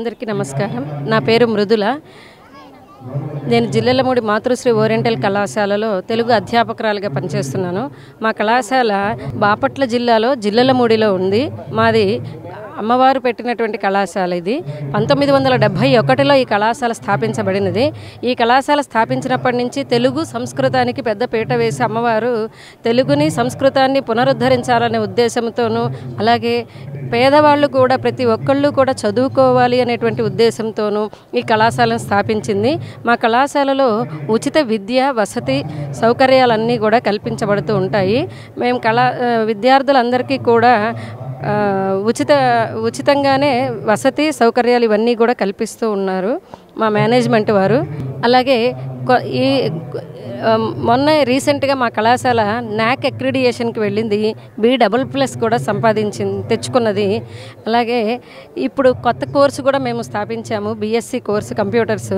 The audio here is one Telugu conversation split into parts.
అందరికీ నమస్కారం. నా పేరు మృదుల. నేను జిల్లెలమూడి మాతృశ్రీ ఓరియంటల్ కళాశాలలో తెలుగు అధ్యాపకురాలుగా పనిచేస్తున్నాను. మా కళాశాల బాపట్ల జిల్లాలో జిల్లెలమూడిలో ఉంది. మాది అమ్మవారు పెట్టినటువంటి కళాశాల. ఇది 1971లో ఈ కళాశాల స్థాపించబడినది. ఈ కళాశాల స్థాపించినప్పటి నుంచి తెలుగు సంస్కృతానికి పెద్ద పీట వేసి అమ్మవారు తెలుగుని సంస్కృతాన్ని పునరుద్ధరించాలనే ఉద్దేశంతోనూ, అలాగే పేదవాళ్ళు కూడా ప్రతి ఒక్కళ్ళు కూడా చదువుకోవాలి అనేటువంటి ఉద్దేశంతోనూ ఈ కళాశాలను స్థాపించింది. మా కళాశాలలో ఉచిత విద్య, వసతి సౌకర్యాలన్నీ కూడా కల్పించబడుతూ ఉంటాయి. మేము విద్యార్థులందరికీ కూడా ఉచితంగానే వసతి సౌకర్యాలు ఇవన్నీ కూడా కల్పిస్తూ ఉన్నారు మా మేనేజ్మెంట్ వారు. అలాగే ఈ మొన్న రీసెంట్గా మా కళాశాల NAAC అక్రిడియేషన్కి వెళ్ళింది. B++ కూడా తెచ్చుకున్నది. అలాగే ఇప్పుడు కొత్త కోర్సు కూడా మేము స్థాపించాము, BSc కోర్సు కంప్యూటర్స్.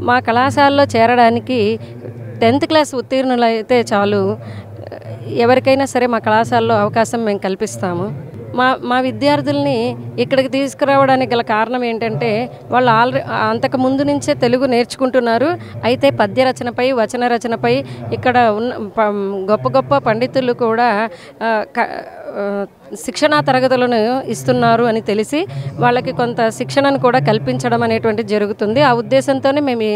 మా కళాశాలలో చేరడానికి 10th క్లాస్ ఉత్తీర్ణులు అయితే చాలు, ఎవరికైనా సరే మా కళాశాలలో అవకాశం మేము కల్పిస్తాము. మా విద్యార్థుల్ని ఇక్కడికి తీసుకురావడానికి గల కారణం ఏంటంటే వాళ్ళు అంతకు ముందు నుంచే తెలుగు నేర్చుకుంటున్నారు. అయితే పద్య రచనపై, వచన రచనపై ఇక్కడ ఉన్న గొప్ప గొప్ప పండితులు కూడా శిక్షణా తరగతులను ఇస్తున్నారు అని తెలిసి వాళ్ళకి కొంత శిక్షణను కూడా కల్పించడం అనేటువంటిది జరుగుతుంది. ఆ ఉద్దేశంతోనే మేము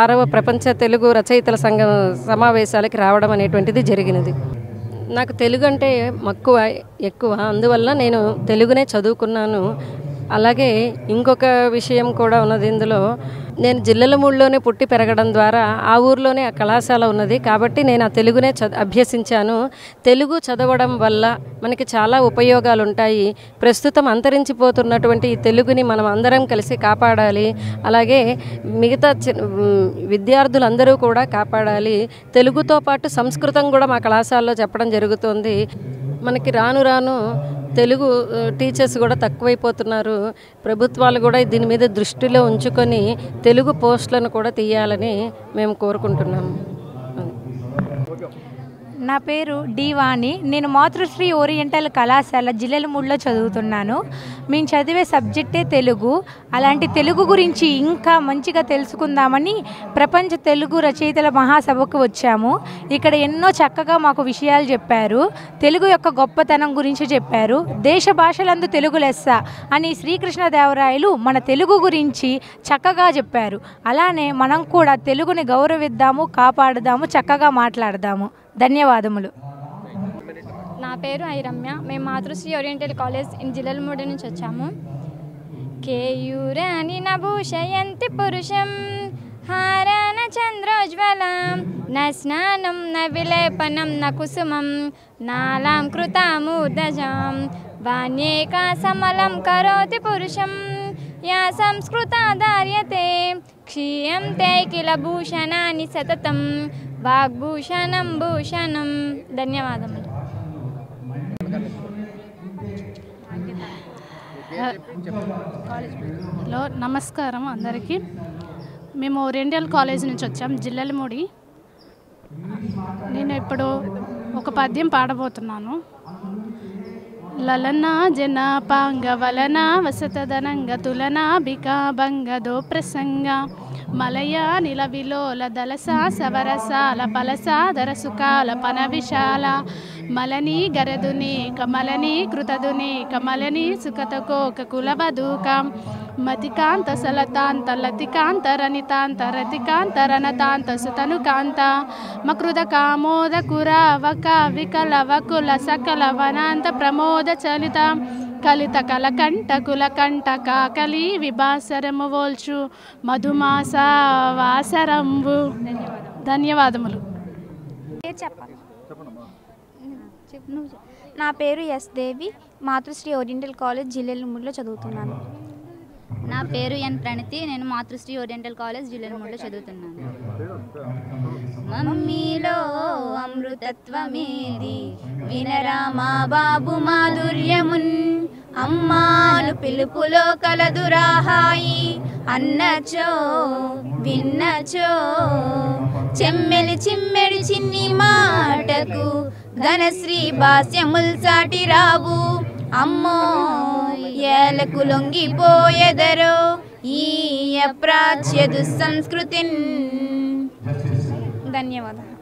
6వ ప్రపంచ తెలుగు రచయితల సంఘం సమావేశాలకి రావడం అనేటువంటిది జరిగినది. నాకు తెలుగు అంటే మక్కువ ఎక్కువ, అందువల్ల నేను తెలుగునే చదువుకున్నాను. అలాగే ఇంకొక విషయం కూడా ఉన్నది. ఇందులో నేను జిల్లెలమూడిలోనే పుట్టి పెరగడం ద్వారా ఆ ఊర్లోనే ఆ కళాశాల ఉన్నది కాబట్టి నేను ఆ తెలుగునే అభ్యసించాను. తెలుగు చదవడం వల్ల మనకి చాలా ఉపయోగాలు ఉంటాయి. ప్రస్తుతం అంతరించిపోతున్నటువంటి ఈ తెలుగుని మనం అందరం కలిసి కాపాడాలి. అలాగే మిగతా విద్యార్థులందరూ కూడా కాపాడాలి. తెలుగుతో పాటు సంస్కృతం కూడా మా కళాశాలలో చెప్పడం జరుగుతుంది. మనకి రాను రాను తెలుగు టీచర్స్ కూడా తక్కువైపోతున్నారు. ప్రభుత్వాలు కూడా దీని మీద దృష్టిలో ఉంచుకొని తెలుగు పోస్టులను కూడా తీయాలని మేము కోరుకుంటున్నాము. నా పేరు డి వాణి. నేను మాతృశ్రీ ఓరియంటల్ కళాశాల జిల్లెలమూడిలో చదువుతున్నాను. మేము చదివే సబ్జెక్టే తెలుగు. అలాంటి తెలుగు గురించి ఇంకా మంచిగా తెలుసుకుందామని ప్రపంచ తెలుగు రచయితల మహాసభకు వచ్చాము. ఇక్కడ ఎన్నో చక్కగా మాకు విషయాలు చెప్పారు. తెలుగు యొక్క గొప్పతనం గురించి చెప్పారు. దేశ భాషలందు తెలుగు లెస్స అని శ్రీకృష్ణదేవరాయలు మన తెలుగు గురించి చక్కగా చెప్పారు. అలానే మనం కూడా తెలుగుని గౌరవిద్దాము, కాపాడుదాము, చక్కగా మాట్లాడదాము. ధన్యవాదములు. నా పేరు ఐరమ్య. మేము మాతృశ్రీ ఓరియంటల్ కాలేజ్ జిల్లెలమూడి నుంచి వచ్చాము. కేయూరాని నభూషయంతి పురుషం హారాన చంద్రోజ్వలం న స్నానం న విలేపనం న కుసుమం నాలాం కృతామూర్ధజం వాణ్యేకా సమలం కరోతి పురుషం యా సంస్కృతాధార్యతే క్షీయంతే కిల భూషణాని సతతం వాగ్భూషణం భూషణం. ధన్యవాదములు. హలో, నమస్కారం అందరికీ. మేము ఓరియంటల్ కాలేజ్ నుంచి వచ్చాం, జిల్లెలమూడి. నేను ఇప్పుడు ఒక పద్యం పాడబోతున్నాను. లలన జన పాంగ వలన వసతదనంగ తులన బికా భంగదో ప్రసంగ మలయ నిలవిలోల దలస సవరసాల పలసాదర సుకాల పన విశాల మలని గరదుని కమలని కృతదుని కమలని సుఖతకోక కులవదూక మతికాంత సలతాంత లతికాంత రనితాంత రతికాంత రణతాంత సుతనుకాంత మకృద కామోద కురావక వికల వకుల సకల వనాంత ప్రమోద చలిత కలిత కలకంఠ కులకంఠ కాకలి విభాసరము వోల్చు మధుమాస వాసరంబు. ధన్యవాదములు. నా పేరు ఎస్ దేవి. మాతృశ్రీ ఓరియంటల్ కాలేజ్ జిల్లెలమూడిలో చదువుతున్నాను. నా పేరు ఎన్ ప్రణతి. నేను మాతృశ్రీ ఓరియంటల్ కాలేజ్ జిల్లెలమూడిలో చదువుతున్నాను. మమ్మీలో అమృతత్వమేది వినరా మా బాబు మాధుర్యమున్ అమ్మాను పిలుపులో కలదురాహాయి అన్నచో విన్నచో చెమ్మెలి చిమ్మెడి చిన్ని మాటకు ఘనశ్రీ భాస్యముల్ సాటి రావు అమ్మో ఏలకు లొంగిపోయెదరో ఈ అప్రాచ్య దుస్సంస్కృతిన్. ధన్యవాదాలు.